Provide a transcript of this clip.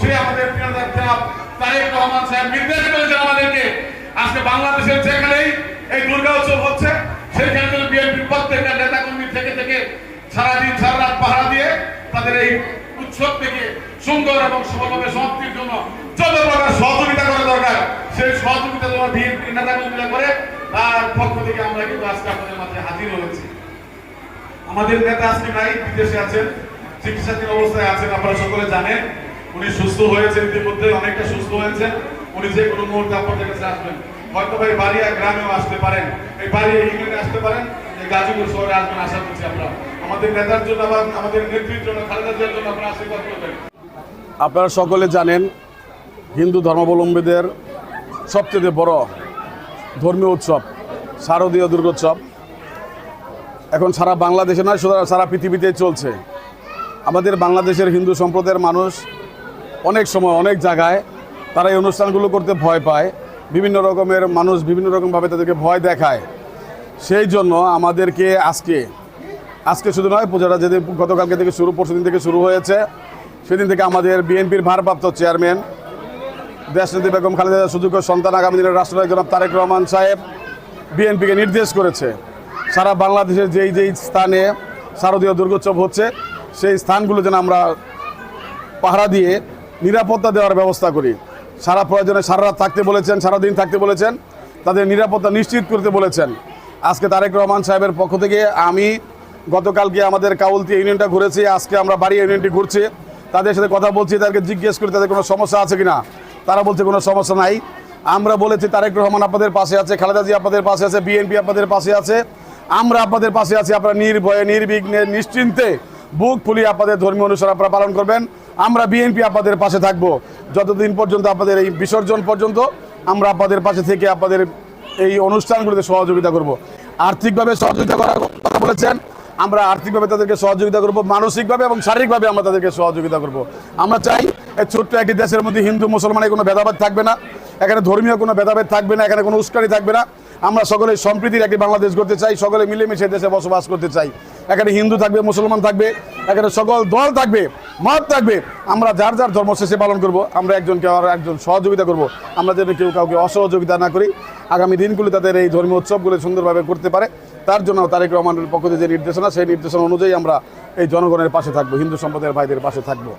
অবশ্যই আমাদের তারেক রহমান সাহেব নির্দেশ করেছেন আমাদেরকে আজকে বাংলাদেশের যেখানেই এই দুর্গা উৎসব হচ্ছে সেখানে যদি বিএনপির প্রত্যেকটা নেতা কর্মী থেকে থেকে সারাদিন সারা রাত পাহারা দিয়ে তাদের এই উৎসব থেকে সুন্দর এবং সফলভাবে সমাপ্তির জন্য যত প্রকার সহযোগিতা করা দরকার সেই সহযোগিতা তোমার বিএনপির নেতা কর্মীরা করে তার পক্ষ থেকে আমরা কিন্তু আজকে আপনাদের মাঝে হাজির হয়েছি। আমাদের নেতা আজকে নাই, বিদেশে আছেন, চিকিৎসাধীন অবস্থায় আছেন, আপনারা সকলে জানেন। উনি সুস্থ হয়েছেন, ইতিমধ্যে অনেকটা সুস্থ হয়েছেন। উনি যে কোনো মুহূর্তে আপনাদের কাছে আসবেন, হয়তো ভাই বাড়িয়া গ্রামেও আসতে পারেন, এই বাড়িয়া ইউনিয়নে আসতে পারেন, এই গাজীপুর শহরে আসবেন, আশা করছি আমরা আমাদের নেতার জন্য আবার আমাদের নেত্রীর জন্য খালেদা জিয়ার জন্য আপনারা আশীর্বাদ করবেন। আপনারা সকলে জানেন হিন্দু ধর্মাবলম্বীদের সবচেয়ে বড় ধর্মীয় উৎসব শারদীয় দুর্গোৎসব এখন সারা বাংলাদেশে নয়, সারা পৃথিবীতে চলছে। আমাদের বাংলাদেশের হিন্দু সম্প্রদায়ের মানুষ অনেক সময় অনেক জায়গায় তারা এই অনুষ্ঠানগুলো করতে ভয় পায়, বিভিন্ন রকমের মানুষ বিভিন্ন রকমভাবে তাদেরকে ভয় দেখায়। সেই জন্য আমাদেরকে আজকে শুধু নয়, পূজাটা যেদিন গতকালকে থেকে পরশুদিন থেকে শুরু হয়েছে, সেদিন থেকে আমাদের বিএনপির ভারপ্রাপ্ত চেয়ারম্যান দেশনেত্রী বেগম খালেদা জিয়ার সুযোগ্য সন্তান আগামী দিনের রাষ্ট্রনায়ক জনাব তারেক রহমান সাহেব বিএনপিকে নির্দেশ করেছে সারা বাংলাদেশের যেই স্থানে শারদীয় দুর্গোৎসব হচ্ছে সেই স্থানগুলো যেন আমরা পাহারা দিয়ে নিরাপত্তা দেওয়ার ব্যবস্থা করি। সারা প্রয়োজনে সারা রাত থাকতে বলেছেন, সারাদিন থাকতে বলেছেন, তাদের নিরাপত্তা নিশ্চিত করতে বলেছেন। আজকে তারেক রহমান সাহেবের পক্ষ থেকে আমি গতকালকে আমাদের কাউলতি ইউনিয়নটা ঘুরেছি, আজকে আমরা বাড়ি ইউনিয়নটি ঘুরছি, তাদের সাথে কথা বলছি, তাদেরকে জিজ্ঞেস করি তাদের কোনো সমস্যা আছে কিনা। তারা বলছে কোনো সমস্যা নাই। আমরা বলেছি তারেক রহমান আপনাদের পাশে আছে, খালেদা জিয়া আপনাদের পাশে আছে, বিএনপি আপনাদের পাশে আছে, আমরা আপনাদের পাশে আছি। আপনারা নির্ভয়ে নির্বিঘ্নে নিশ্চিন্তে বুক ফুলিয়ে আপনাদের ধর্মীয় অনুষ্ঠান আপনারা পালন করবেন। আমরা বিএনপি আপনাদের পাশে থাকব যতদিন পর্যন্ত আপনাদের এই বিসর্জন পর্যন্ত। আমরা আপনাদের পাশে থেকে আপনাদের এই অনুষ্ঠানগুলোতে সহযোগিতা করব। আর্থিকভাবে সহযোগিতা করার কথা বলেছেন, আমরা আর্থিকভাবে তাদেরকে সহযোগিতা করব, মানসিকভাবে এবং শারীরিকভাবে আমরা তাদেরকে সহযোগিতা করব। আমরা চাই এই ছোট্ট একটি দেশের মধ্যে হিন্দু মুসলমানের কোনো ভেদাভেদ থাকবে না, এখানে ধর্মীয় কোনো ভেদাভেদ থাকবে না, এখানে কোনো উস্কানি থাকবে না। আমরা সকলে সম্প্রীতির একটি বাংলাদেশ করতে চাই, সকলে মিলেমিশে দেশে বসবাস করতে চাই। এখানে হিন্দু থাকবে, মুসলমান থাকবে, এখানে সকল দল থাকবে, মত থাকবে। আমরা যার যার ধর্ম শেষে পালন করব, আমরা একজনকে একজন সহযোগিতা করব। আমরা যেন কেউ কাউকে অসহযোগিতা না করি, আগামী দিনগুলি তাদের এই ধর্মীয় উৎসবগুলো সুন্দরভাবে করতে পারে, তার জন্য তারেক রহমানের পক্ষ থেকে যে নির্দেশনা, সেই নির্দেশনা অনুযায়ী আমরা এই জনগণের পাশে থাকবো, হিন্দু সম্প্রদায়ের ভাইদের পাশে থাকবো।